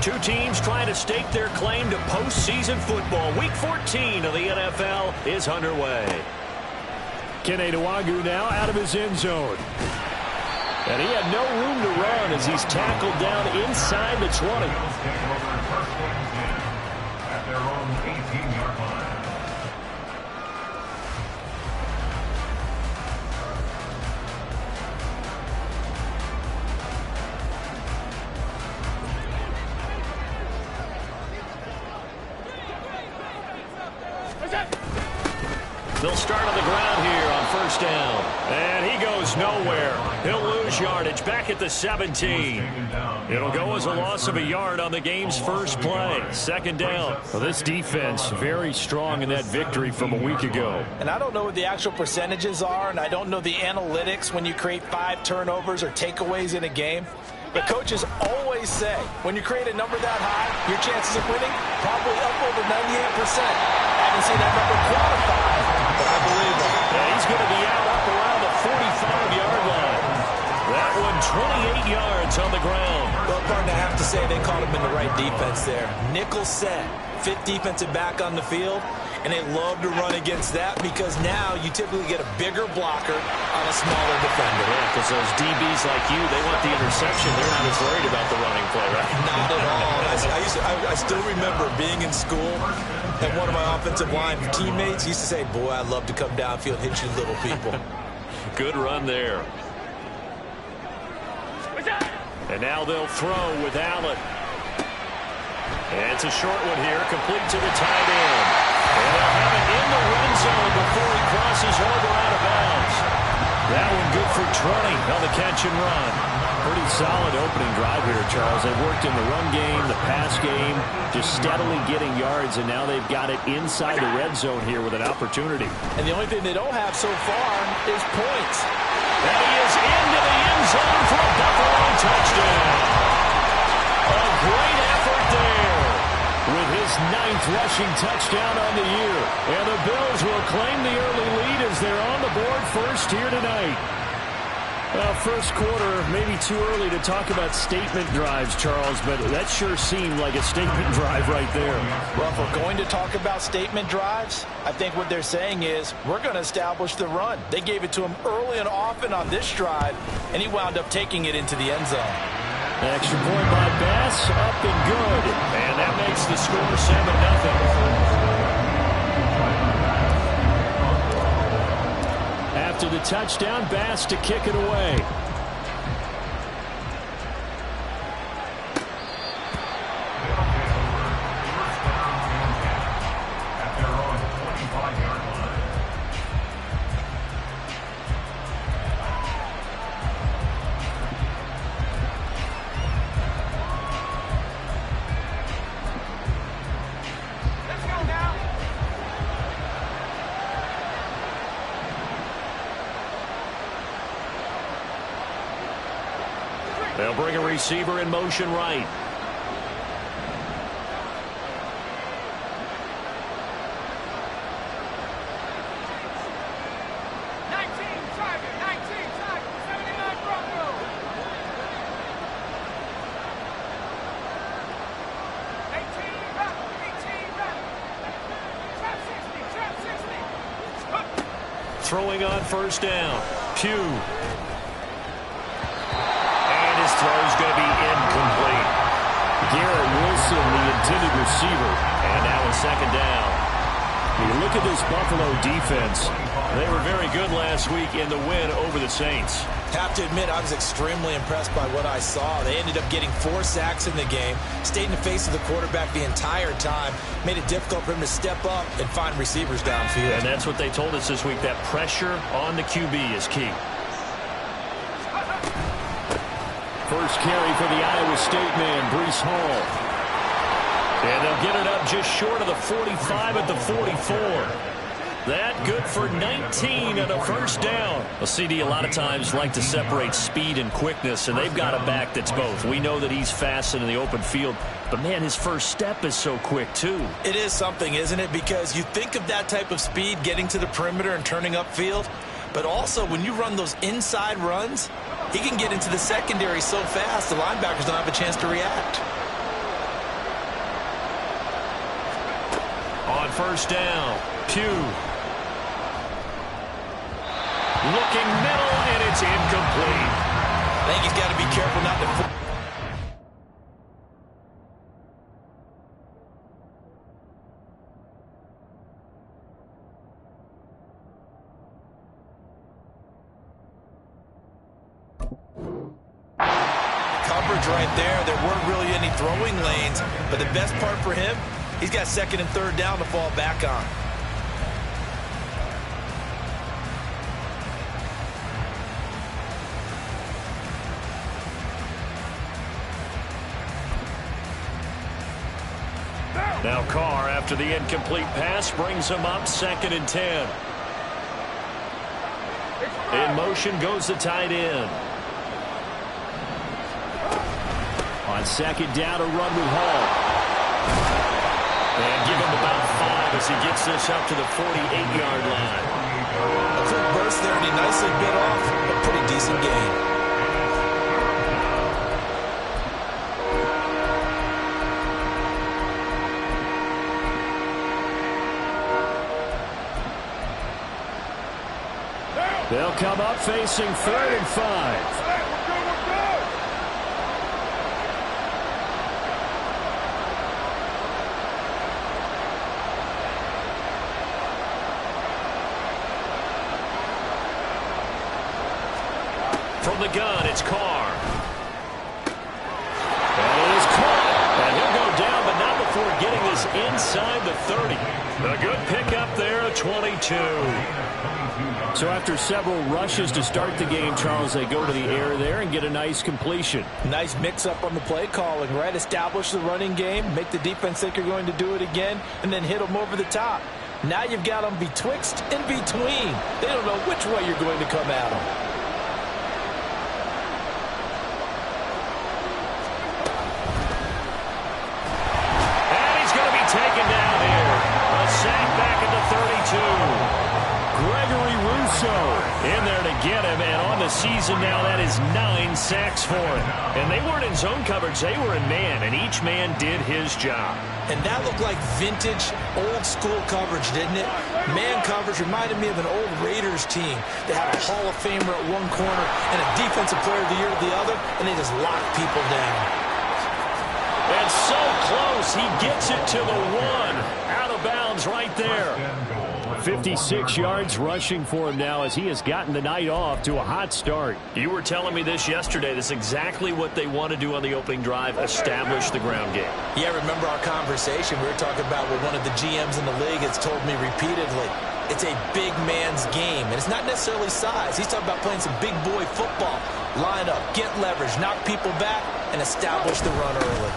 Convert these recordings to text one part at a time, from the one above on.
Two teams trying to stake their claim to postseason football. Week 14 of the NFL is underway. Kene Nwangwu now out of his end zone. And he had no room to run as he's tackled down inside the 20. At their own 18-yard line. They'll start on the ground here on first down. And he goes nowhere. He'll lose yardage back at the 17. It'll go as a loss of a yard on the game's first play. Second down. Well, this defense very strong in that victory from a week ago. And I don't know what the actual percentages are, and I don't know the analytics when you create 5 turnovers or takeaways in a game. But coaches always say, when you create a number that high, your chances of winning probably up over 98%. I haven't seen that number quantified, but I believe it. Yeah, he's going to be out up around the 45-yard line. That one 28 yards on the ground. Well, partner, I have to say they caught him in the right defense there. Nickel set, fit defensive back on the field, and they love to run against that because now you typically get a bigger blocker on a smaller defender. Yeah, because those DBs like you, they want the interception. They're not as worried about the running play, right? Not at all. I still remember being in school, and one of my offensive line teammates used to say, boy, I'd love to come downfield and hit you little people. Good run there. And now they'll throw with Allen. And it's a short one here, complete to the tight end. And they'll have it in the red zone before he crosses over out of bounds. That one good for 20 on the catch and run. Pretty solid opening drive here, Charles. They've worked in the run game, the pass game, just steadily getting yards, and now they've got it inside the red zone here with an opportunity. And the only thing they don't have so far is points. And he is into the end zone for a Buffalo touchdown. A great effort there with his 9th rushing touchdown on the year. And the Bills will claim the early lead as they're on the board first here tonight. Well, first quarter, maybe too early to talk about statement drives, Charles, but that sure seemed like a statement drive right there. Well, if we're going to talk about statement drives, I think what they're saying is we're going to establish the run. They gave it to him early and often on this drive, and he wound up taking it into the end zone. Extra point by Bass, up and good. And that makes the score 7-0. After the touchdown, Bass to kick it away. At their own 25-yard line. Let's go now. They'll bring a receiver in motion right. Throwing on first down. Pugh. And his throw's going to be incomplete. Garrett Wilson, the intended receiver. And now in second down. You look at this Buffalo defense. They were very good last week in the win over the Saints. Have to admit, I was extremely impressed by what I saw. They ended up getting 4 sacks in the game, stayed in the face of the quarterback the entire time, made it difficult for him to step up and find receivers downfield. And that's what they told us this week, that pressure on the QB is key. First carry for the Iowa State man, Breece Hall. And they'll get it up just short of the 45 at the 44. That good for 19 and a first down. Well, CD, a lot of times like to separate speed and quickness, and they've got a back that's both. We know that he's fast in the open field, but, man, his first step is so quick, too. It is something, isn't it? Because you think of that type of speed getting to the perimeter and turning upfield, but also when you run those inside runs, he can get into the secondary so fast the linebackers don't have a chance to react. first down. Pugh. Looking middle, and it's incomplete. I think he's got to be careful not to... Coverage right there. There weren't really any throwing lanes, but the best part for him, he's got second and third down to fall back on. Now Carr, after the incomplete pass, brings him up 2nd and 10. In motion goes the tight end. On 2nd down, a run with Hall. And give him about 5 as he gets this up to the 48-yard line. A quick burst there, and he nicely bit off a pretty decent gain. They'll come up facing 3rd and 5. From the gun, it's Carr. And it is caught. And he'll go down, but not before getting this inside the 30. A good pickup there, a 22. So after several rushes to start the game, Charles, they go to the air there and get a nice completion. Nice mix-up on the play calling, right? Establish the running game, make the defense think you're going to do it again, and then hit them over the top. Now you've got them betwixt and between. They don't know which way you're going to come at them. And he's going to be taken down here. A sack back at the 32. Gregory Russo in there to get him, and on the season now, that is 9 sacks for him. And they weren't in zone coverage, they were in man, and each man did his job. And that looked like vintage, old-school coverage, didn't it? Man coverage reminded me of an old Raiders team that had a Hall of Famer at one corner and a Defensive Player of the Year at the other, and they just locked people down. And so close, he gets it to the 1. Out of bounds right there. 56 yards rushing for him now as he has gotten the night off to a hot start. You were telling me this yesterday. This is exactly what they want to do on the opening drive, establish the ground game. Yeah, remember our conversation? We were talking about what one of the GMs in the league has told me repeatedly. It's a big man's game, and it's not necessarily size. He's talking about playing some big boy football. Line up, get leverage, knock people back, and establish the run early.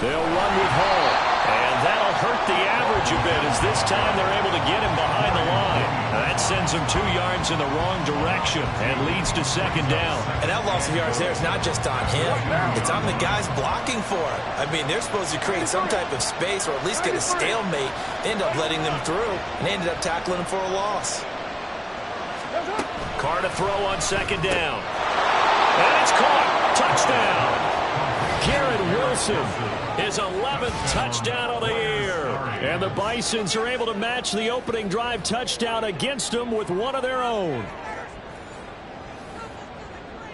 They'll run with Hall, and that'll hurt the average a bit as this time they're able to get him behind the line. That sends him 2 yards in the wrong direction and leads to 2nd down. And that loss of yards there is not just on him. It's on the guys blocking for him. I mean, they're supposed to create some type of space or at least get a stalemate. They end up letting them through, and they ended up tackling him for a loss. Carr to throw on 2nd down. And it's caught. Touchdown. Garrett Wilson, his 11th touchdown of the year. And the Bisons are able to match the opening drive touchdown against them with one of their own.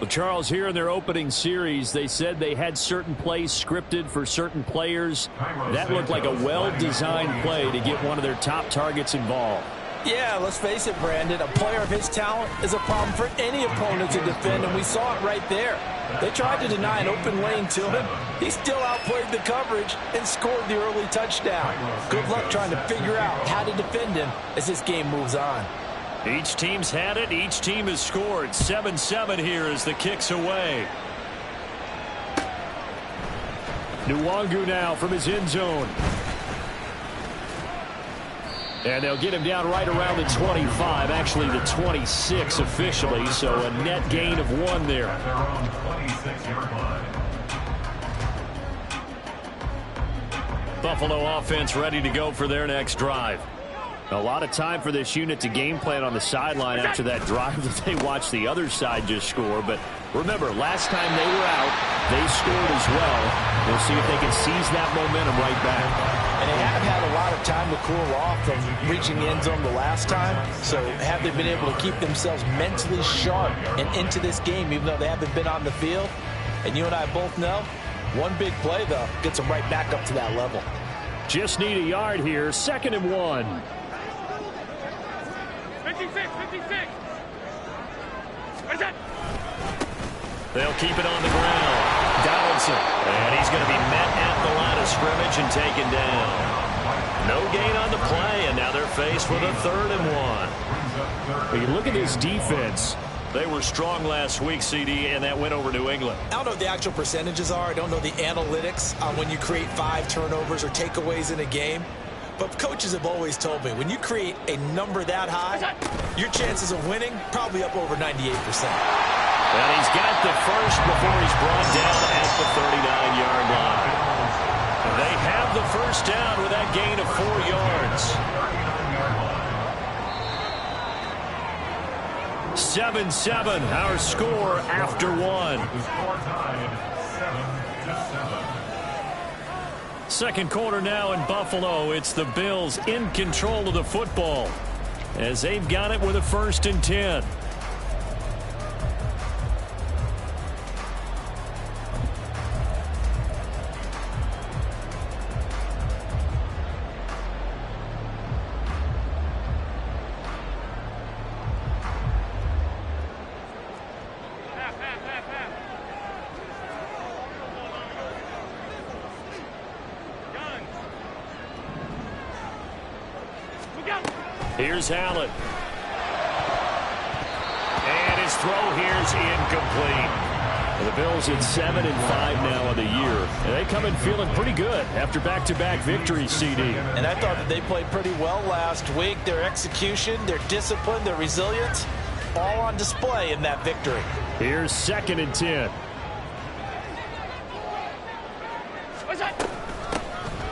Well, Charles, here in their opening series, they said they had certain plays scripted for certain players. That looked like a well-designed play to get one of their top targets involved. Yeah, let's face it, Brandon. A player of his talent is a problem for any opponent to defend, and we saw it right there. They tried to deny an open lane to him. He still outplayed the coverage and scored the early touchdown. Good luck trying to figure out how to defend him as this game moves on. Each team's had it. Each team has scored. 7-7 here as the kick's away. Nwangu now from his end zone. And they'll get him down right around the 25, actually the 26 officially, so a net gain of 1 there. Buffalo offense ready to go for their next drive. A lot of time for this unit to game plan on the sideline after that drive that they watched the other side just score. But remember, last time they were out, they scored as well. We'll see if they can seize that momentum right back. And they have had a lot of time to cool off from reaching the end zone the last time. So have they been able to keep themselves mentally sharp and into this game, even though they haven't been on the field? And you and I both know, one big play, though, gets them right back up to that level. Just need a yard here, 2nd and 1. 56. They'll keep it on the ground. Donaldson. And he's going to be met at the line of scrimmage and taken down. No gain on the play, and now they're faced with a 3rd and 1. When you look at this defense, they were strong last week, CD, and that went over New England. I don't know what the actual percentages are. I don't know the analytics on when you create 5 turnovers or takeaways in a game. But coaches have always told me, when you create a number that high, your chances of winning probably up over 98%. And he's got the first before he's brought down at the 39-yard line. And they have the first down with that gain of 4 yards. 7-7, our score after 1. Second quarter now in Buffalo. It's the Bills in control of the football as they've got it with a 1st and 10. Here's Allen. And his throw here's incomplete. the Bills at 7-5 now on the year. And they come in feeling pretty good after back-to-back victories, CD. And I thought that they played pretty well last week. Their execution, their discipline, their resilience, all on display in that victory. Here's 2nd and 10.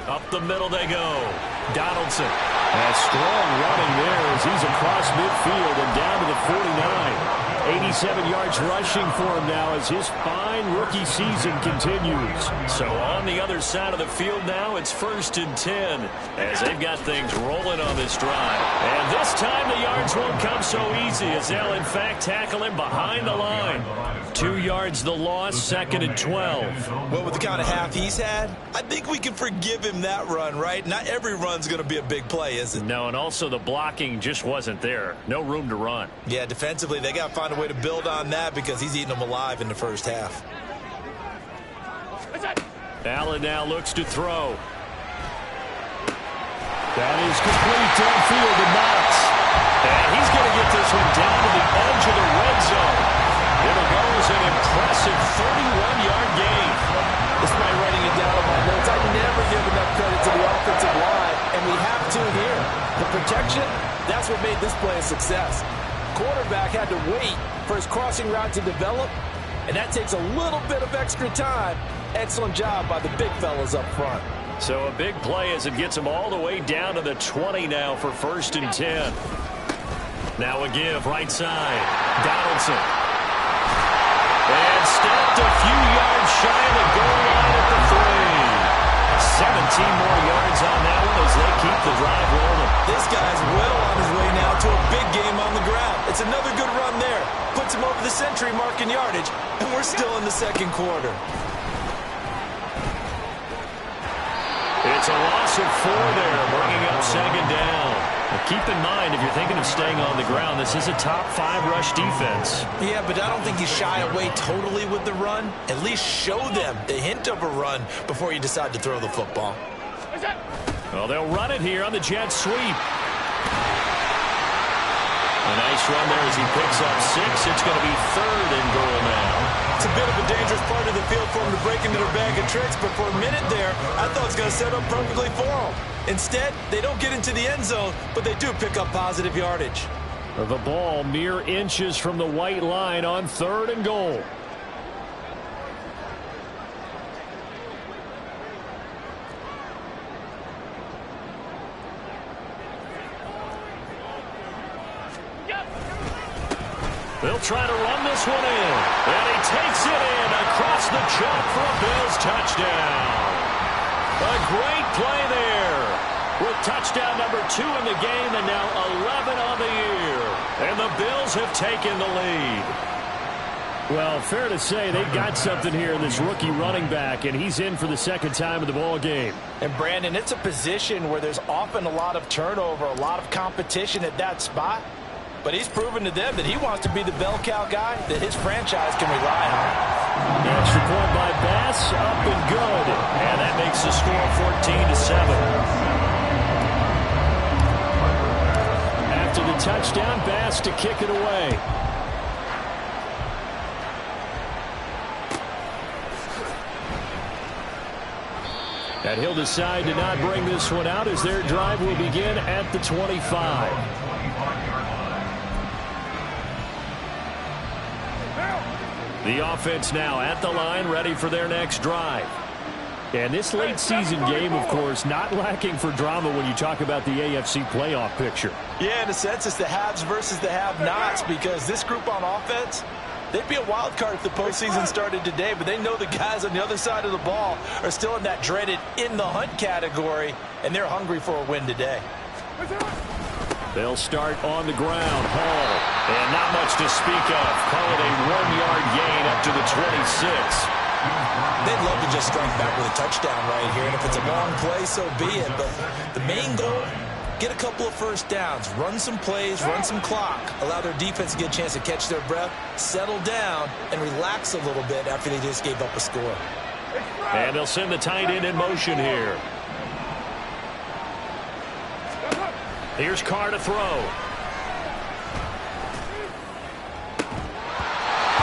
Up the middle they go. Donaldson. A strong running there as he's across midfield and down to the 49. 87 yards rushing for him now as his fine rookie season continues. So on the other side of the field now, it's 1st and 10 as they've got things rolling on this drive. And this time the yards won't come so easy as they'll in fact tackle him behind the line. 2 yards the loss, 2nd and 12. Well, with the kind of half he's had, I think we can forgive him that run, right? Not every run's going to be a big play, is it? No, and also the blocking just wasn't there. No room to run. Yeah, defensively, they got to find a way to build on that because he's eating them alive in the first half. Allen now looks to throw. That is complete downfield to Knox. And he's going to get this one down to the edge of the red zone. It'll go as an impressive 31-yard gain. Despite writing it down on my notes, I never give enough credit to the offensive line, and we have to here. The protection, that's what made this play a success. Quarterback had to wait for his crossing route to develop, and that takes a little bit of extra time. Excellent job by the big fellas up front. So a big play as it gets them all the way down to the 20 now for 1st and 10. Now a give right side. Donaldson. And stepped a few yards shy of the goal line at the 3. 17 more yards on that one as they keep the drive rolling. This guy's well on his way now to a big game on the ground. It's another good run there. Puts him over the century mark in yardage, and we're still in the second quarter. It's a loss of 4 there, bringing up 2nd down. Now keep in mind, if you're thinking of staying on the ground, this is a top 5 rush defense. Yeah, but I don't think you shy away totally with the run. At least show them the hint of a run before you decide to throw the football. Well, they'll run it here on the jet sweep. A nice run there as he picks up 6. It's going to be 3rd and goal now. It's a bit of a dangerous part of the field for him to break into their bag of tricks, but for a minute there, I thought it was going to set up perfectly for him. Instead, they don't get into the end zone, but they do pick up positive yardage. The ball mere inches from the white line on 3rd and goal. They'll try to run this one in. And he takes it in across the chalk for a Bills touchdown. A great play there. with touchdown number 2 in the game and now 11 on the year. And the Bills have taken the lead. Well, fair to say they've got something here in this rookie running back, and he's in for the second time of the ball game. And, Brandon, it's a position where there's often a lot of turnover, a lot of competition at that spot. But he's proven to them that he wants to be the bell cow guy that his franchise can rely on. Extra point by Bass, up and good. And that makes the score 14-7. After the touchdown, Bass to kick it away. And he'll decide to not bring this one out as their drive will begin at the 25. The offense now at the line, ready for their next drive. And this late season game, of course, not lacking for drama when you talk about the AFC playoff picture. Yeah, in a sense, it's the haves versus the have-nots, because this group on offense, they'd be a wild card if the postseason started today, but they know the guys on the other side of the ball are still in that dreaded in-the-hunt category, and they're hungry for a win today. They'll start on the ground. Hall. And not much to speak of. Call it a 1-yard gain up to the 26. They'd love to just strike back with a touchdown right here, and if it's a long play, so be it. But the main goal, get a couple of first downs, run some plays, run some clock, allow their defense to get a chance to catch their breath, settle down, and relax a little bit after they just gave up a score. And they'll send the tight end in motion here. Here's Carr to throw.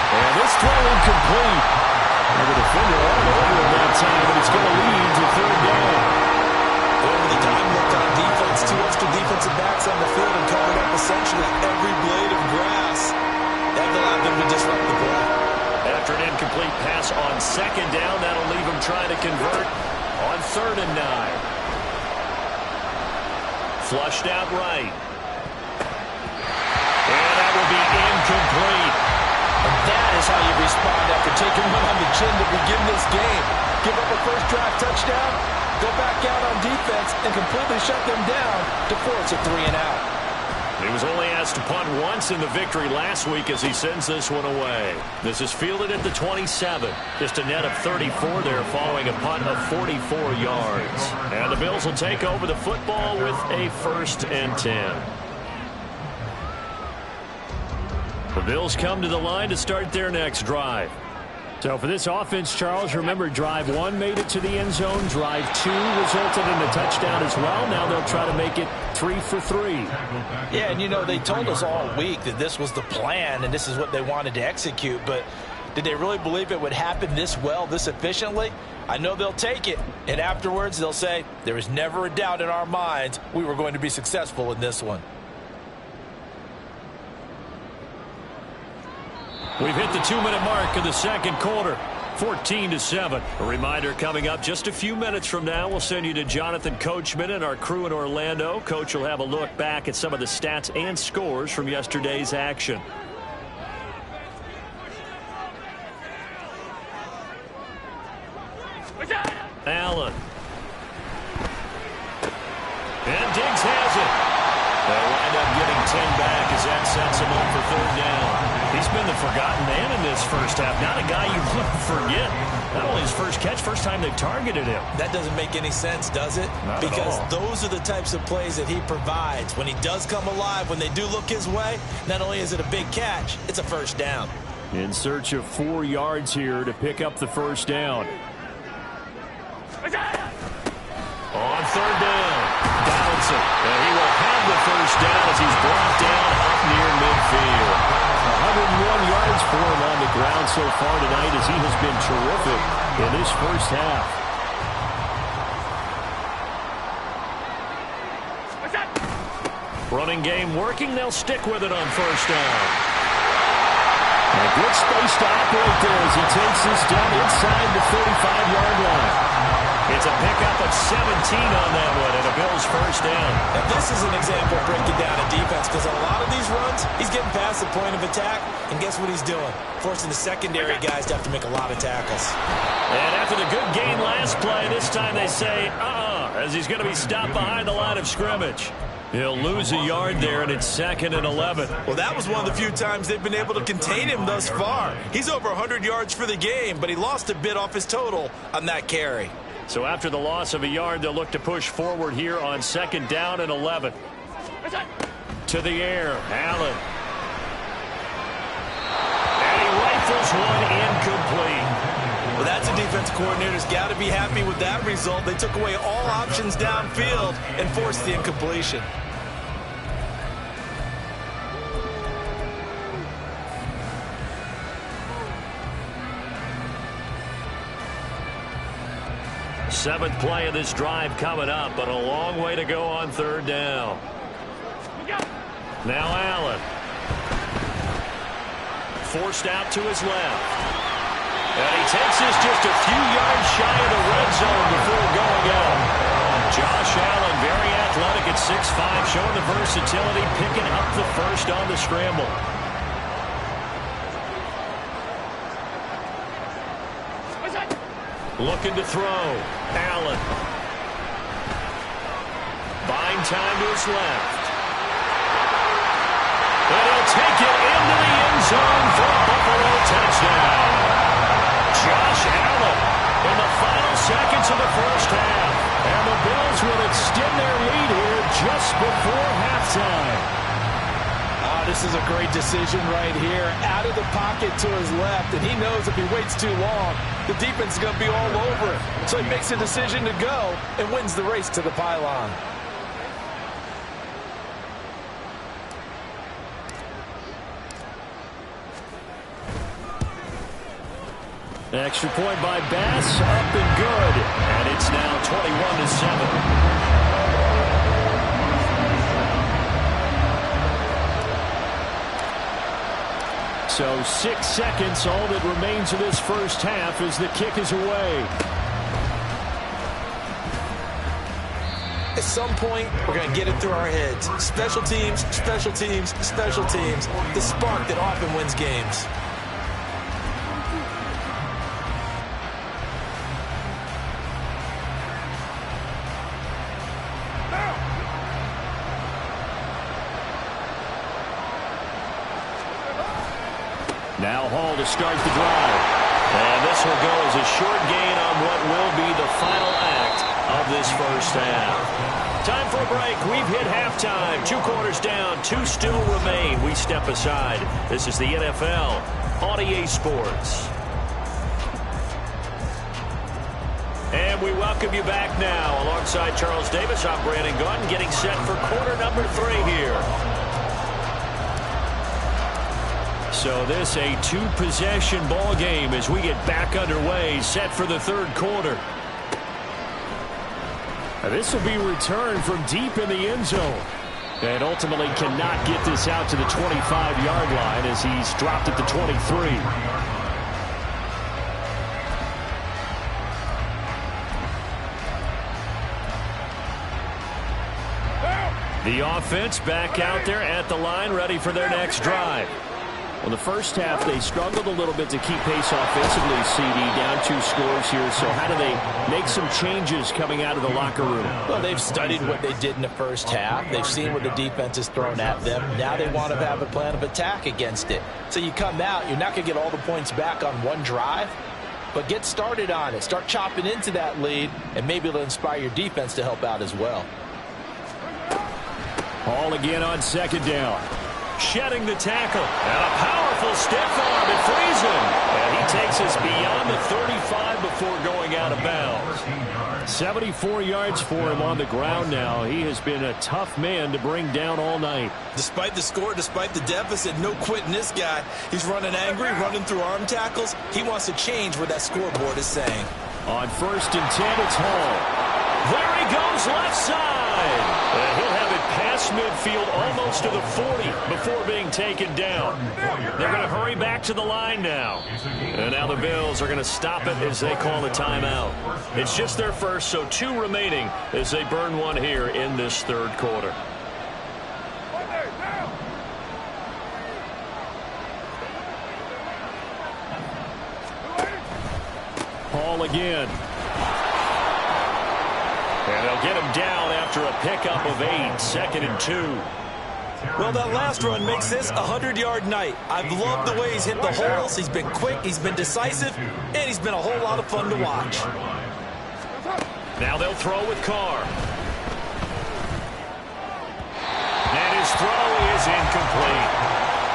And this throw incomplete. And the defender all over him that time, and it's going to lead to third down. Over the time look on defense, 2 extra defensive backs on the field and covered up essentially every blade of grass. That allowed them to disrupt the play. After an incomplete pass on second down, that'll leave them trying to convert on 3rd and 9. Flushed out right. And that will be incomplete. And that is how you respond after taking one on the chin to begin this game. Give up a first drive touchdown, go back out on defense, and completely shut them down to force a 3-and-out. He was only asked to punt once in the victory last week as he sends this one away. This is fielded at the 27. Just a net of 34 there following a punt of 44 yards. And the Bills will take over the football with a 1st and 10. The Bills come to the line to start their next drive. So for this offense, Charles, remember drive 1 made it to the end zone. Drive 2 resulted in a touchdown as well. Now they'll try to make it 3 for 3. Yeah, and you know, they told us all week that this was the plan and this is what they wanted to execute. But did they really believe it would happen this well, this efficiently? I know they'll take it. And afterwards they'll say, there was never a doubt in our minds we were going to be successful in this one. We've hit the 2-minute mark of the second quarter, 14-7. A reminder coming up just a few minutes from now. We'll send you to Jonathan Coachman and our crew in Orlando. Coach will have a look back at some of the stats and scores from yesterday's action. Allen. And Diggs has it. They'll wind up getting 10 back as that sets him up for 3rd down. He's been the forgotten man in this first half. Not a guy you want to forget. Not only his first catch, first time they've targeted him. That doesn't make any sense, does it? Not because at all. Those are the types of plays that he provides. When he does come alive, when they do look his way, not only is it a big catch, it's a 1st down. In search of 4 yards here to pick up the 1st down. On 3rd down, Donaldson. And he will have the 1st down as he's brought down up near midfield. 101 yards for him on the ground so far tonight as he has been terrific in this first half. Running game working. They'll stick with it on 1st down. A good space to operate there as he takes this down inside the 35-yard line. It's a pickup of 17 on that one and a Bills 1st down. And this is an example of breaking down a defense because on a lot of these runs, he's getting past the point of attack, and guess what he's doing? Forcing the secondary guys to have to make a lot of tackles. And after the good gain last play, this time they say, as he's going to be stopped behind the line of scrimmage. He'll lose a yard there, and it's 2nd and 11. Well, that was one of the few times they've been able to contain him thus far. He's over 100 yards for the game, but he lost a bit off his total on that carry. So after the loss of a yard, they'll look to push forward here on 2nd down and 11. To the air, Allen. And he rifles one incomplete. Well, that's a defensive coordinator's got to be happy with that result. They took away all options downfield and forced the incompletion. Seventh play of this drive coming up, but a long way to go on 3rd down. Now Allen. Forced out to his left. And he takes this just a few yards shy of the red zone before going out. Josh Allen, very athletic at 6'5", showing the versatility, picking up the first on the scramble. Looking to throw. Allen. Buying time to his left. And he'll take it into the end zone for a Buffalo touchdown. Josh Allen in the final seconds of the first half. And the Bills will extend their lead here just before halftime. This is a great decision right here. Out of the pocket to his left, and he knows if he waits too long, the defense is going to be all over him. So he makes a decision to go and wins the race to the pylon. Extra point by Bass, up and good. And it's now 21-7. So 6 seconds, all that remains of this first half as the kick is away. At some point, we're going to get it through our heads. Special teams, special teams, special teams. The spark that often wins games. Now Hall to start the drive. And this will go as a short gain on what will be the final act of this first half. Time for a break. We've hit halftime. 2 quarters down. 2 still remain. We step aside. This is the NFL on EA Sports. And we welcome you back now. Alongside Charles Davis, I'm Brandon Gunn, getting set for quarter number 3 here. So this a 2-possession ball game as we get back underway, set for the 3rd quarter. This will be returned from deep in the end zone. And ultimately cannot get this out to the 25-yard line as he's dropped at the 23. The offense back out there at the line, ready for their next drive. Well, the first half, they struggled a little bit to keep pace offensively, CD, down 2 scores here. So how do they make some changes coming out of the locker room? Well, they've studied what they did in the first half. They've seen what the defense has thrown at them. Now they want to have a plan of attack against it. So you come out, you're not going to get all the points back on one drive, but get started on it. Start chopping into that lead, and maybe it'll inspire your defense to help out as well. Hall again on 2nd down. Shedding the tackle. And a powerful stiff arm. It frees him. And he takes us beyond the 35 before going out of bounds. 74 yards for him on the ground now. He has been a tough man to bring down all night. Despite the score, despite the deficit, no quitting this guy. He's running angry, running through arm tackles. He wants to change what that scoreboard is saying. On 1st and 10, it's Hall. There he goes, left side. And he'll have it past midfield almost to the 40 before being taken down. They're going to hurry back to the line now. And now the Bills are going to stop it as they call a timeout. It's just their first, so 2 remaining as they burn one here in this 3rd quarter. Hall again. And they'll get him down after a pickup of 8, 2nd and 2. Well, that last run makes this a 100-yard night. I've loved the way he's hit the holes. He's been quick, he's been decisive, and he's been a whole lot of fun to watch. Now they'll throw with Carr. And his throw is incomplete.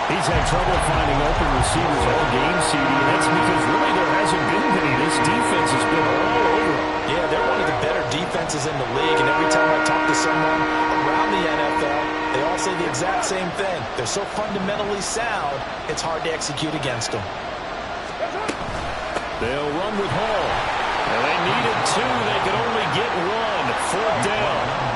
He's had trouble finding open receivers all game, CD. That's because really there hasn't been many. This defense has been all over him. Yeah, they're one of the better defenses in the league, and every time I talk to someone around the NFL, they all say the exact same thing. They're so fundamentally sound, it's hard to execute against them. They'll run with Hall. And they needed 2. They could only get 1. 4th down.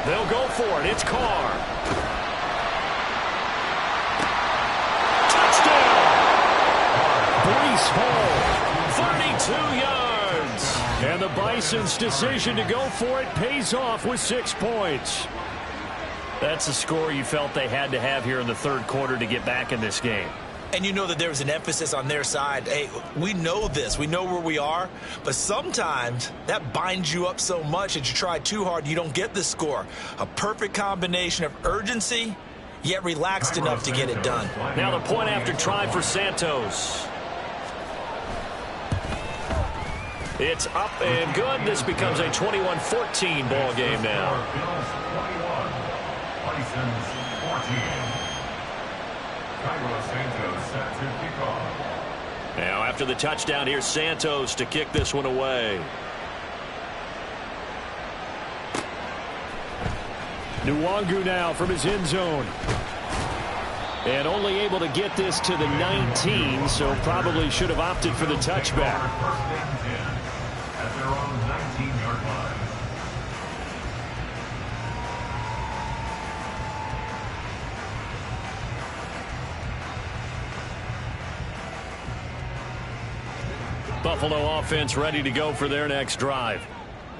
They'll go for it. It's Carr. Touchdown! Breece Hall. 32 yards. And the Bison's decision to go for it pays off with 6 points. That's a score you felt they had to have here in the third quarter to get back in this game. And you know that there was an emphasis on their side. Hey, we know this. We know where we are. But sometimes that binds you up so much that you try too hard, you don't get the score. A perfect combination of urgency, yet relaxed enough to get it done. Now the point after try for Santos. It's up and good. This becomes a 21-14 ball game now. Now after the touchdown, here's Santos to kick this one away. Nwangu now from his end zone. And only able to get this to the 19, so probably should have opted for the touchback. At their own 19-yard line. Buffalo offense ready to go for their next drive.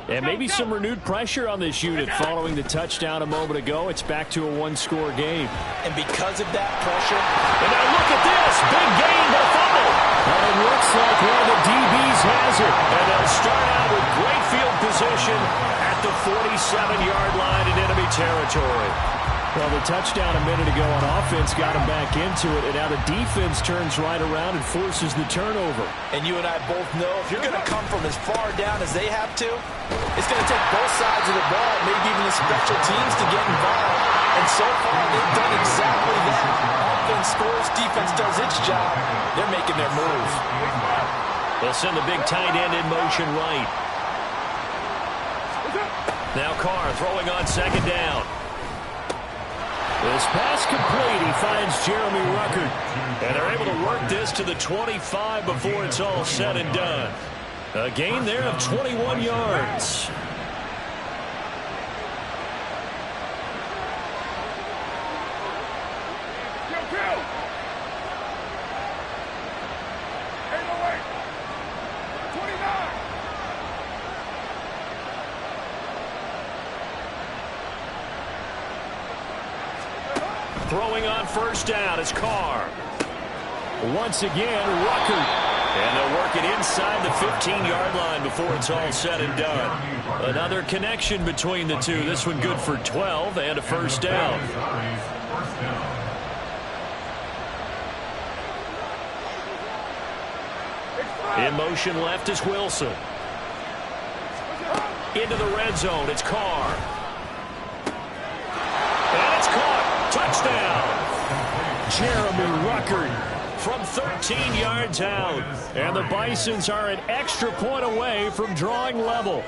And maybe some renewed pressure on this unit following the touchdown a moment ago. It's back to a one-score game. And because of that pressure, and now look at this. Big gain, but a fumble. And it looks like one of the DBs has it. And they'll start out with great field position at the 47-yard line in enemy territory. Well, the touchdown a minute ago on offense got him back into it, and now the defense turns right around and forces the turnover. And you and I both know if you're going to come from as far down as they have to, it's going to take both sides of the ball, maybe even the special teams to get involved. And so far, they've done exactly that. Offense scores, defense does its job. They're making their move. They'll send the big tight end in motion right. Now Carr throwing on 2nd down. This pass complete. He finds Jeremy Ruckert. And they're able to work this to the 25 before it's all said and done. A gain there of 21 yards. Throwing on 1st down is Carr. Once again, Ruckert. And they'll work it inside the 15-yard line before it's all said and done. Another connection between the two. This one good for 12 and a 1st down. In motion left is Wilson. Into the red zone, it's Carr. And it's caught. Touchdown. Jeremy Ruckert from 13 yards out. And the Bisons are an extra point away from drawing level.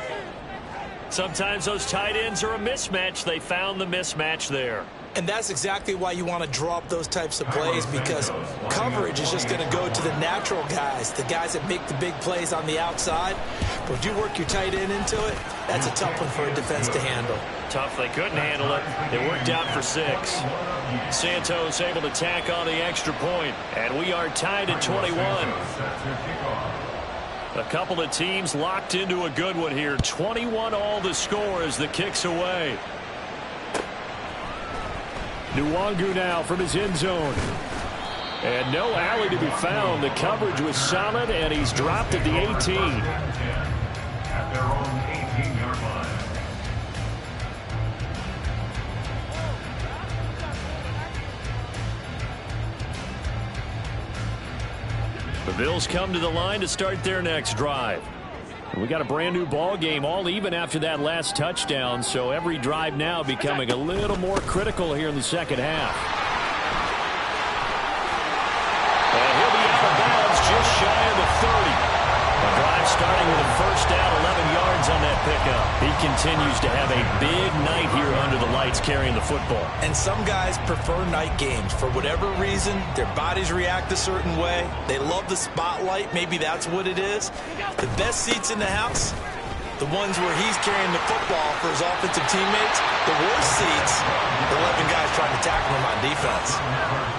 Sometimes those tight ends are a mismatch. They found the mismatch there. And that's exactly why you want to draw up those types of plays, because coverage is just going to go to the natural guys, the guys that make the big plays on the outside. But if you work your tight end into it, that's a tough one for a defense to handle. Tough. They couldn't handle it. It worked out for 6. Santos able to tack on the extra point. And we are tied at 21. A couple of teams locked into a good one here. 21-all the score as the kick's away. Nwangu now from his end zone. And no alley to be found. The coverage was solid, and he's dropped at the 18. At their own 18-yard line. The Bills come to the line to start their next drive. We got a brand new ball game, all even after that last touchdown, so every drive now becoming a little more critical here in the second half. And he'll be out of bounds just shy of the 30. The drive starting with a first down, 11 yards on that pickup. He continues to have a big night here under the lights carrying the football. And some guys prefer night games. For whatever reason, their bodies react a certain way. They love the spotlight. Maybe that's what it is. The best seats in the house, the ones where he's carrying the football for his offensive teammates. The worst seats, the 11 guys trying to tackle him on defense.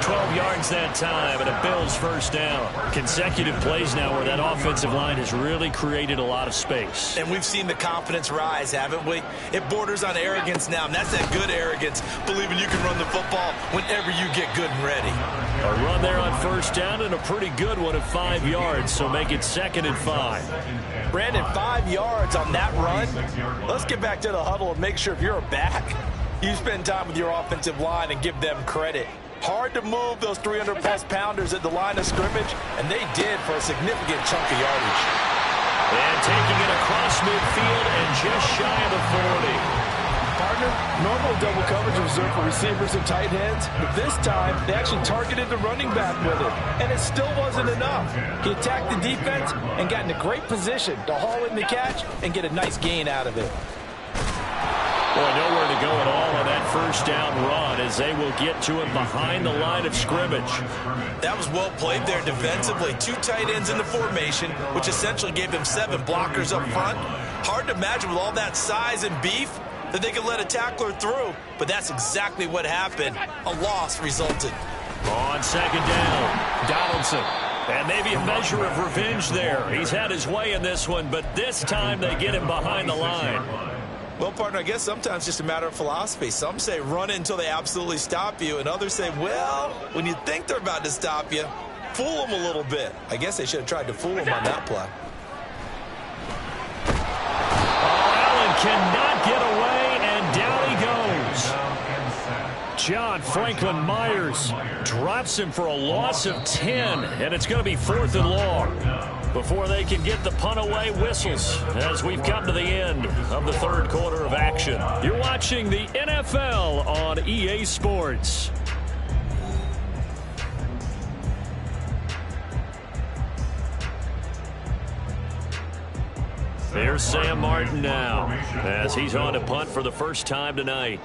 12 yards that time and a Bills first down. Consecutive plays now where that offensive line has really created a lot of space. And we've seen the confidence rise, haven't we? It borders on arrogance now, and that's that good arrogance, believing you can run the football whenever you get good and ready. A run there on first down and a pretty good one at 5 yards, so make it 2nd and 5. Brandon, 5 yards on that run. Let's get back to the huddle and make sure if you're a back, you spend time with your offensive line and give them credit. Hard to move those 300-plus pounders at the line of scrimmage, and they did for a significant chunk of yardage. And taking it across midfield and just shy of the 40. Partner, normal double coverage reserved for receivers and tight ends, but this time they actually targeted the running back with it, and it still wasn't enough. He attacked the defense and got in a great position to haul in the catch and get a nice gain out of it. Boy, nowhere to go at all on that first down run as they will get to him behind the line of scrimmage. That was well played there defensively. 2 tight ends in the formation, which essentially gave them 7 blockers up front. Hard to imagine with all that size and beef that they could let a tackler through, but that's exactly what happened. A loss resulted. On second down, Donaldson. And maybe a measure of revenge there. He's had his way in this one, but this time they get him behind the line. Well, partner, I guess sometimes it's just a matter of philosophy. Some say run it until they absolutely stop you, and others say, well, when you think they're about to stop you, fool them a little bit. I guess they should have tried to fool them on that play. Allen cannot get away, and down he goes. John Franklin Myers drops him for a loss of 10, and it's going to be 4th and long. Before they can get the punt away, whistles as we've come to the end of the third quarter of action. You're watching the NFL on EA Sports. There's Sam Martin now as he's on to punt for the first time tonight.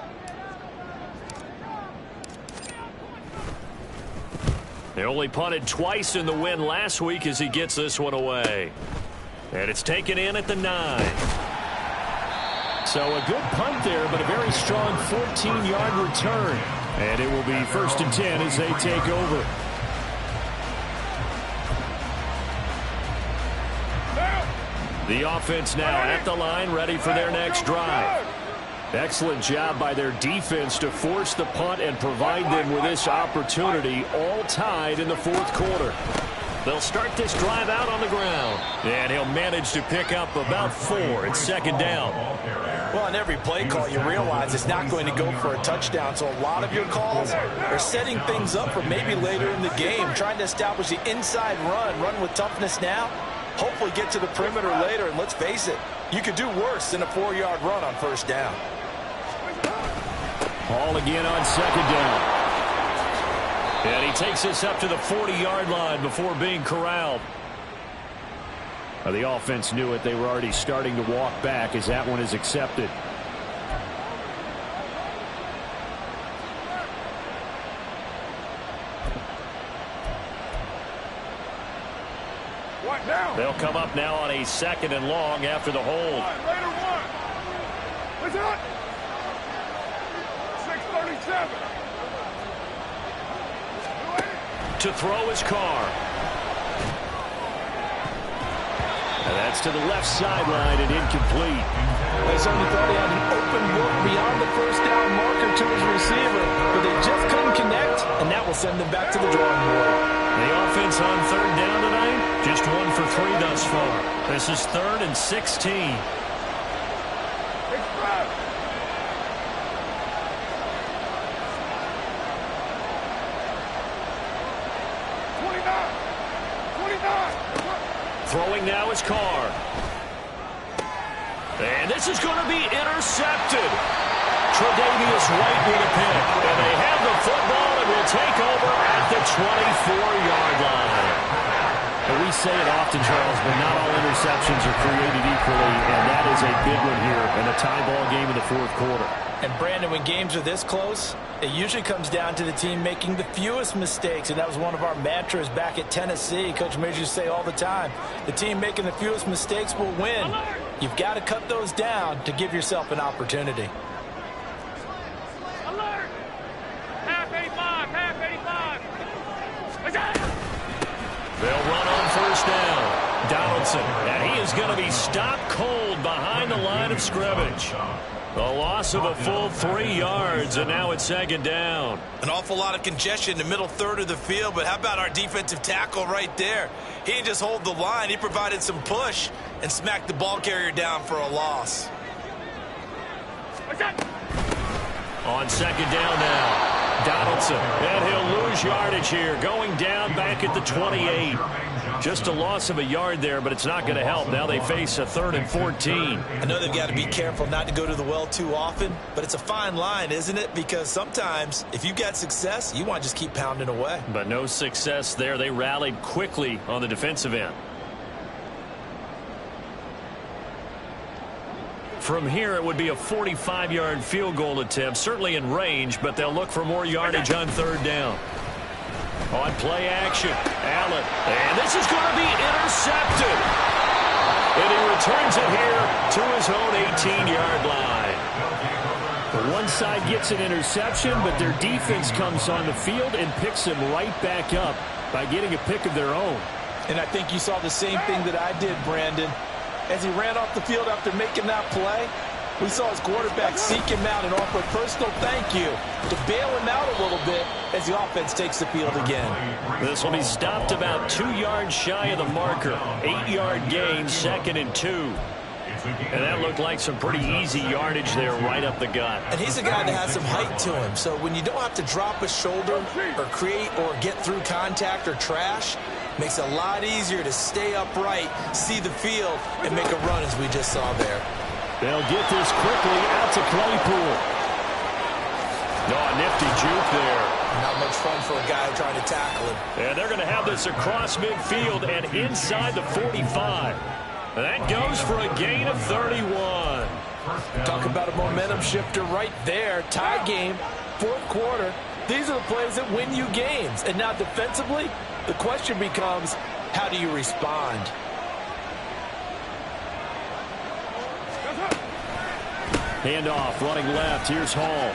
They only punted twice in the win last week as he gets this one away. And it's taken in at the 9. So a good punt there, but a very strong 14-yard return. And it will be 1st and 10 as they take over. The offense now at the line, ready for their next drive. Excellent job by their defense to force the punt and provide them with this opportunity, all tied in the 4th quarter. They'll start this drive out on the ground. And he'll manage to pick up about 4. It's 2nd down. Well, on every play call, you realize it's not going to go for a touchdown. So a lot of your calls are setting things up for maybe later in the game, trying to establish the inside run with toughness now. Hopefully get to the perimeter later, and let's face it, you could do worse than a 4-yard run on first down. Ball again on 2nd down. And he takes this up to the 40-yard line before being corralled. The offense knew it. They were already starting to walk back as that one is accepted. They'll come up now on a 2nd and long after the hold. What's that? 637. To throw his car. That's to the left sideline and incomplete. They certainly thought he had an open look beyond the first down marker to his receiver, but they just couldn't connect, and that will send them back to the drawing board. The offense on third down tonight, just 1 for 3 thus far. This is 3rd and 16. Throwing now is Carr. And this is going to be intercepted. Tre'Davious White with a pick. And they have the football and will take over at the 24-yard line. And we say it often, Charles, but not all interceptions are created equally, and that is a big one here in a tie ball game in the 4th quarter. And Brandon, when games are this close, it usually comes down to the team making the fewest mistakes, and that was one of our mantras back at Tennessee. Coach Majors used to say all the time, the team making the fewest mistakes will win. You've got to cut those down to give yourself an opportunity. Alert! Half 85, half 85. They'll run on first down. Donaldson, and he is going to be stopped cold behind the line of scrimmage. A loss of a full 3 yards, and now it's 2nd down. An awful lot of congestion in the middle third of the field, but how about our defensive tackle right there? He didn't just hold the line. He provided some push and smacked the ball carrier down for a loss. On 2nd down now. Donaldson, and he'll lose yardage here, going down back at the 28. Just a loss of a yard there, but it's not going to help. Now they face a 3rd and 14. I know they've got to be careful not to go to the well too often, but it's a fine line, isn't it? Because sometimes if you've got success, you want to just keep pounding away. But no success there. They rallied quickly on the defensive end. From here, it would be a 45-yard field goal attempt, certainly in range, but they'll look for more yardage on 3rd down. On play action, Allen, and this is going to be intercepted. And he returns it here to his own 18-yard line. The one side gets an interception, but their defense comes on the field and picks him right back up by getting a pick of their own. And I think you saw the same thing that I did, Brandon. As he ran off the field after making that play, we saw his quarterback seek him out and offer a personal thank you to bail him out a little bit as the offense takes the field again. This will be stopped about 2 yards shy of the marker. 8-yard gain, 2nd and 2. And that looked like some pretty easy yardage there right up the gut. And he's a guy that has some height to him, so when you don't have to drop a shoulder or create or get through contact or trash, makes it a lot easier to stay upright, see the field, and make a run as we just saw there. They'll get this quickly out to Claypool. Oh, nifty juke there. Not much fun for a guy trying to tackle him. And they're going to have this across midfield and inside the 45. That goes for a gain of 31. Talk about a momentum shifter right there. Tie game, 4th quarter. These are the plays that win you games. And now defensively, the question becomes, how do you respond? Handoff, running left. Here's Hall.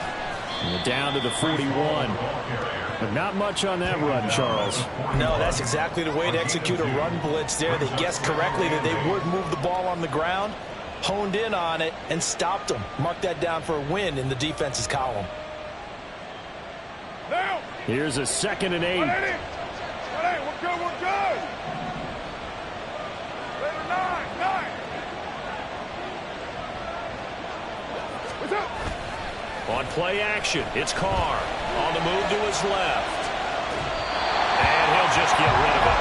And down to the 41. But not much on that run, Charles. No, that's exactly the way to execute a run blitz there. They guessed correctly that they would move the ball on the ground, honed in on it, and stopped them. Mark that down for a win in the defense's column. Here's a 2nd and 8. We're good, we're good. Later, 9. What's up? On play action, it's Carr. On the move to his left. And he'll just get rid of it.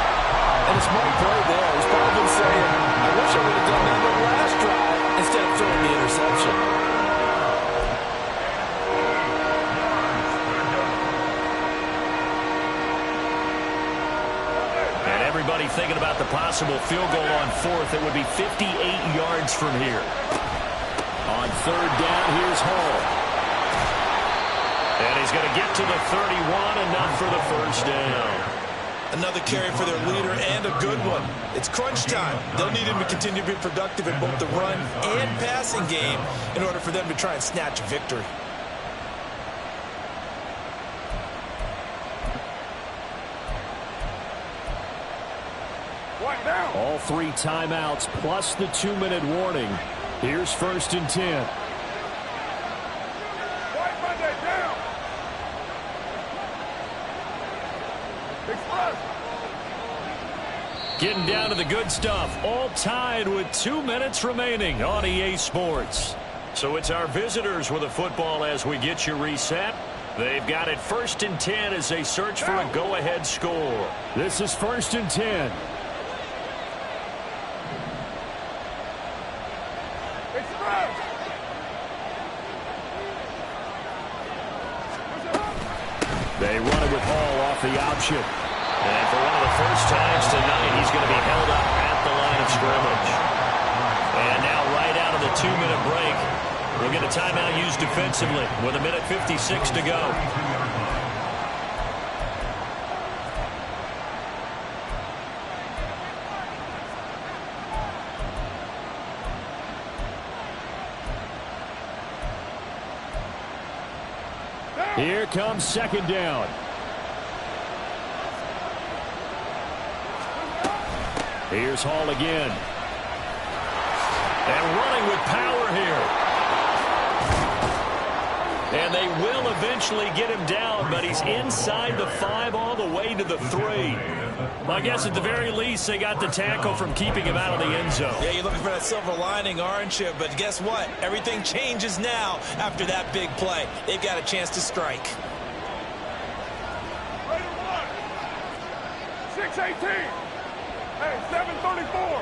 And a smart play there. He's probably been saying, I wish I would have done that on the last drive instead of throwing the interception. And everybody thinking about the possible field goal on 4th. It would be 58 yards from here. On 3rd down, here's Hall. And he's going to get to the 31, enough for the first down. Another carry for their leader and a good one. It's crunch time. They'll need him to continue to be productive in both the run and passing game in order for them to try and snatch a victory. Right down. All 3 timeouts plus the 2-minute warning. Here's 1st and 10. Right Monday down. Express. Getting down to the good stuff. All tied with 2 minutes remaining on EA Sports. So it's our visitors with a football as we get you reset. They've got it 1st and 10 as they search for a go-ahead score. This is 1st and 10. Express. They run it with Hall off the option. And for one of the first times tonight, he's going to be held up at the line of scrimmage. And now right out of the 2-minute break, we'll get a timeout used defensively with 1:56 to go. Here comes 2nd down. Here's Hall again. And running with power here. And they will eventually get him down, but he's inside the 5 all the way to the 3. Well, I guess at the very least they got the tackle from keeping him out of the end zone. Yeah, you're looking for that silver lining, aren't you? But guess what? Everything changes now after that big play. They've got a chance to strike. Ready to run. 6:18. Hey, 7:34.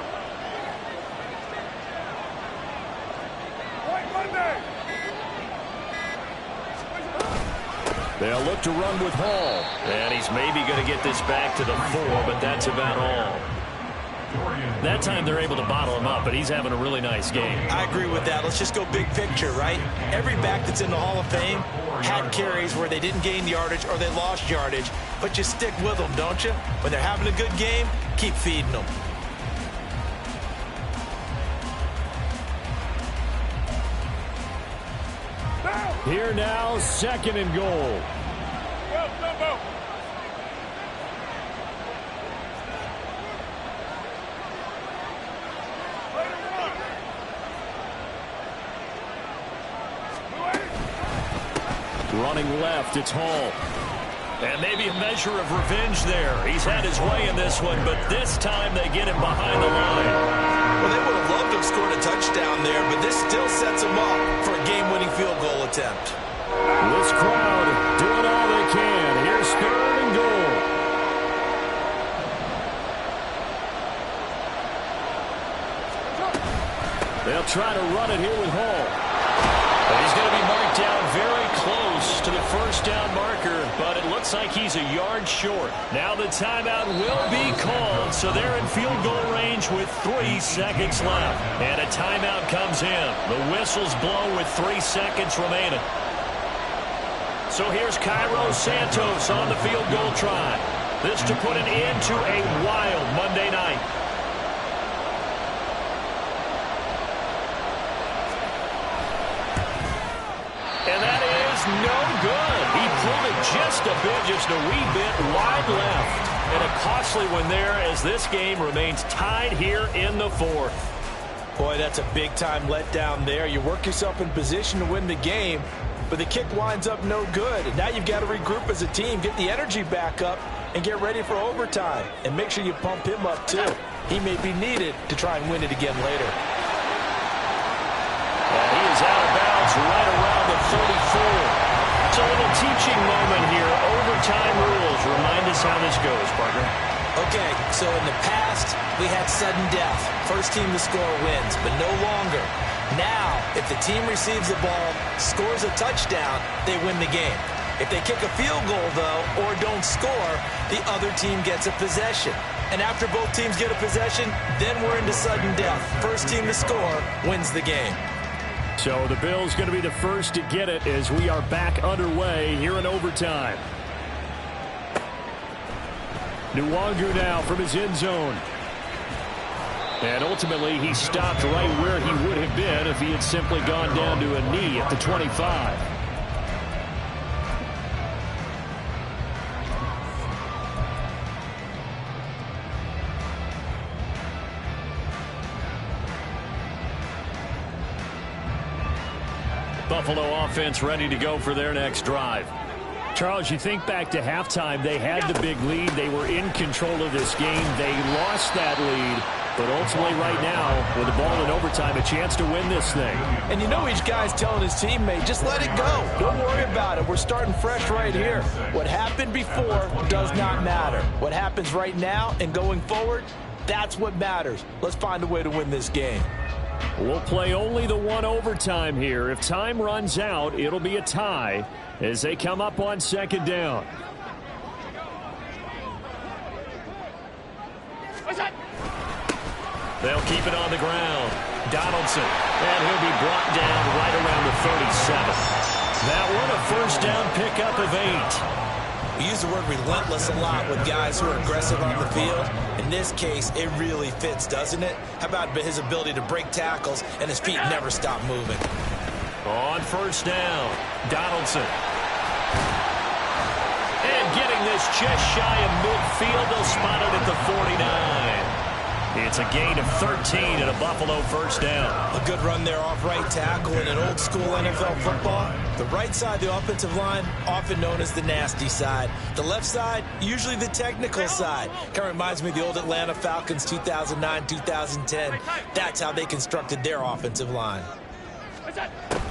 Right Monday. They'll look to run with Hall. And he's maybe going to get this back to the 4, but that's about all. That time they're able to bottle him up, but he's having a really nice game. I agree with that. Let's just go big picture, right? Every back that's in the Hall of Fame had carries where they didn't gain yardage or they lost yardage, but you stick with them, don't you? When they're having a good game, keep feeding them. Here now, 2nd and goal. Well, Jumbo. Ready to run. Running left, it's Hall. And maybe a measure of revenge there. He's had his way in this one, but this time they get him behind the line. Well, they would have loved to have scored a touchdown there, but this still sets them up for a game-winning field goal attempt. This crowd doing all they can. Here's 3rd and goal. They'll try to run it here with Hall. But he's going to be marked down very close to the 1st down marker, but it looks like he's a yard short. Now the timeout will be called, so they're in field goal range with 3 seconds left. And a timeout comes in. The whistles blow with 3 seconds remaining. So here's Cairo Santos on the field goal try. This to put an end to a wild Monday night. And that is no good. He pulled it just a wee bit wide left. And a costly one there as this game remains tied here in the 4th. Boy, that's a big-time letdown there. You work yourself in position to win the game, but the kick winds up no good. And now you've got to regroup as a team, get the energy back up, and get ready for overtime. And make sure you pump him up, too. He may be needed to try and win it again later. And he is out of bounds right around the 34. It's a little teaching moment here. Overtime rules. Remind us how this goes, partner. Okay, so in the past, we had sudden death. First team to score wins, but no longer. Now, if the team receives the ball, scores a touchdown, they win the game. If they kick a field goal, though, or don't score, the other team gets a possession. And after both teams get a possession, then we're into sudden death. First team to score wins the game. So the Bills going to be the first to get it as we are back underway here in overtime. Nwangu now from his end zone. And ultimately, he stopped right where he would have been if he had simply gone down to a knee at the 25. Buffalo offense ready to go for their next drive. Charles, you think back to halftime, they had the big lead. They were in control of this game. They lost that lead. But ultimately right now, with the ball in overtime, a chance to win this thing. And you know each guy's telling his teammate, just let it go. Don't worry about it. We're starting fresh right here. What happened before does not matter. What happens right now and going forward, that's what matters. Let's find a way to win this game. We'll play only the one overtime here. If time runs out, it'll be a tie as they come up on second down. They'll keep it on the ground. Donaldson, and he'll be brought down right around the 37. That one a first down pickup of 8. We use the word relentless a lot with guys who are aggressive on the field. In this case, it really fits, doesn't it? How about his ability to break tackles and his feet never stop moving? On first down, Donaldson. And getting this just shy of midfield, they'll spot it at the 49. It's a gain of 13 and a Buffalo first down. A good run there off right tackle in an old school NFL football. The right side, the offensive line, often known as the nasty side. The left side, usually the technical side. Kind of reminds me of the old Atlanta Falcons 2009-2010. That's how they constructed their offensive line.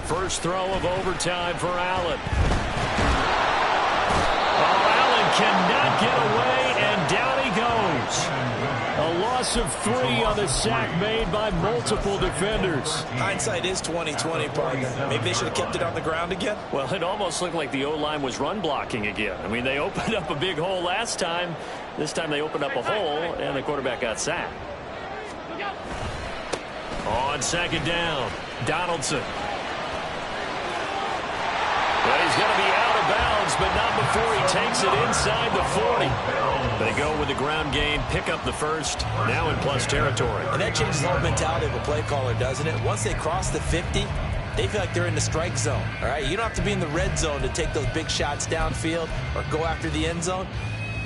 First throw of overtime for Allen. Oh, Allen cannot get away, and down he goes. A loss of 3 on the sack made by multiple defenders. Hindsight is 20/20, partner. Maybe they should have kept it on the ground again. Well, it almost looked like the O-line was run blocking again. I mean, they opened up a big hole last time. This time they opened up a hole, and the quarterback got sacked. On second down, Donaldson. Well, he's going to be out of bounds, but not before he takes it inside the 40. They go with the ground game, pick up the first, now in plus territory. And that changes the whole mentality of a play caller, doesn't it? Once they cross the 50, they feel like they're in the strike zone. All right, you don't have to be in the red zone to take those big shots downfield or go after the end zone.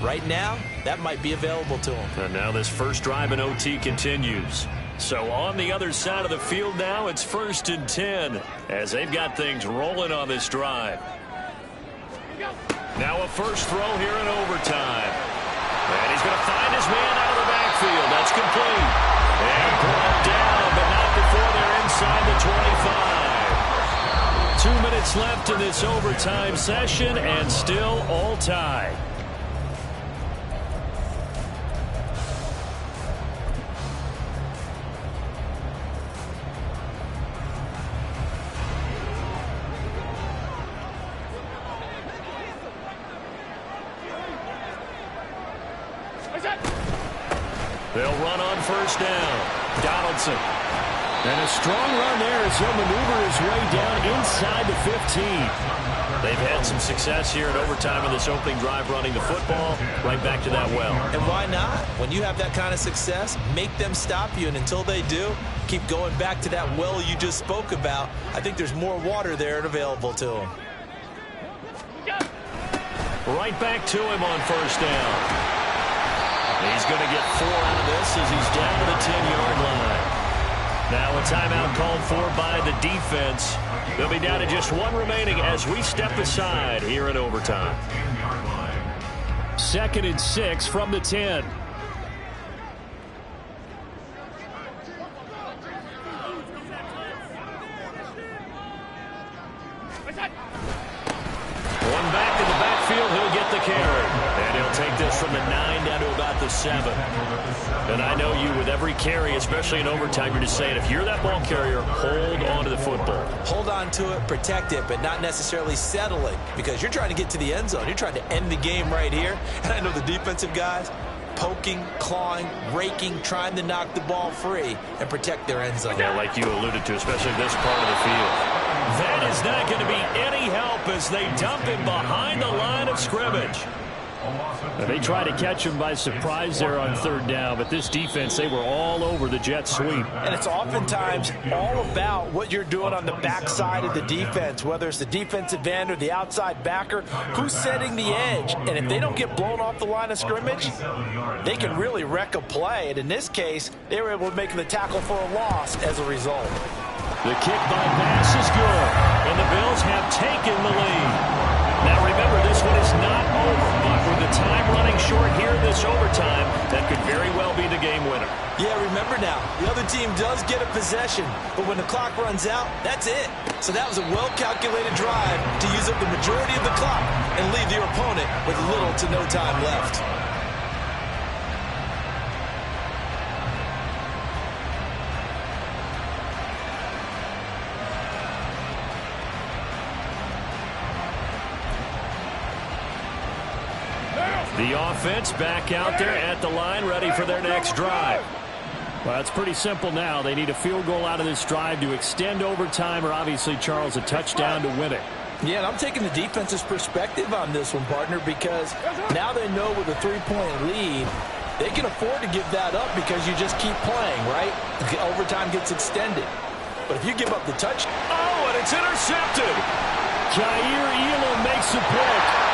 Right now, that might be available to them. And now this first drive in OT continues. So on the other side of the field now, it's 1st and 10 as they've got things rolling on this drive. Now a first throw here in overtime. And he's going to find his man out of the backfield. That's complete. And brought down, but not before they're inside the 25. 2 minutes left in this overtime session, and still all tied. They'll run on first down. Donaldson. And a strong run there as he'll maneuver his way down inside the 15. They've had some success here in overtime in this opening drive running the football. Right back to that well. And why not? When you have that kind of success, make them stop you. And until they do, keep going back to that well you just spoke about. I think there's more water there available to them. Right back to him on first down. He's going to get 4 out of this as he's down to the 10-yard line. Now a timeout called for by the defense. They'll be down to just 1 remaining as we step aside here in overtime. 2nd and 6 from the 10. One back in the backfield, he'll get the carry. And he'll take this from the 9 down to about the 7. And I know you, with every carry, especially in overtime, you're just saying, if you're that ball carrier, hold on to the football. Hold on to it, protect it, but not necessarily settle it, because you're trying to get to the end zone. You're trying to end the game right here. And I know the defensive guys poking, clawing, raking, trying to knock the ball free and protect their end zone. Yeah, like you alluded to, especially this part of the field. That is not going to be any help as they dump him behind the line of scrimmage. They try to catch him by surprise there on 3rd down, but this defense, they were all over the jet sweep. And it's oftentimes all about what you're doing on the backside of the defense, whether it's the defensive end or the outside backer, who's setting the edge. And if they don't get blown off the line of scrimmage, they can really wreck a play. And in this case, they were able to make the tackle for a loss as a result. The kick by Bass is good, and the Bills have taken the lead. Now remember, this one is not over, but with the time running short here in this overtime, that could very well be the game winner. Yeah, remember now, the other team does get a possession, but when the clock runs out, that's it. So that was a well-calculated drive to use up the majority of the clock and leave your opponent with little to no time left. The offense back out there at the line, ready for their next drive. Well, it's pretty simple now. They need a field goal out of this drive to extend overtime, or obviously, Charles, a touchdown to win it. Yeah, and I'm taking the defense's perspective on this one, partner, because now they know with a 3-point lead, they can afford to give that up because you just keep playing, right? Overtime gets extended. But if you give up the touch... Oh, and it's intercepted. Jair Elam makes a pick.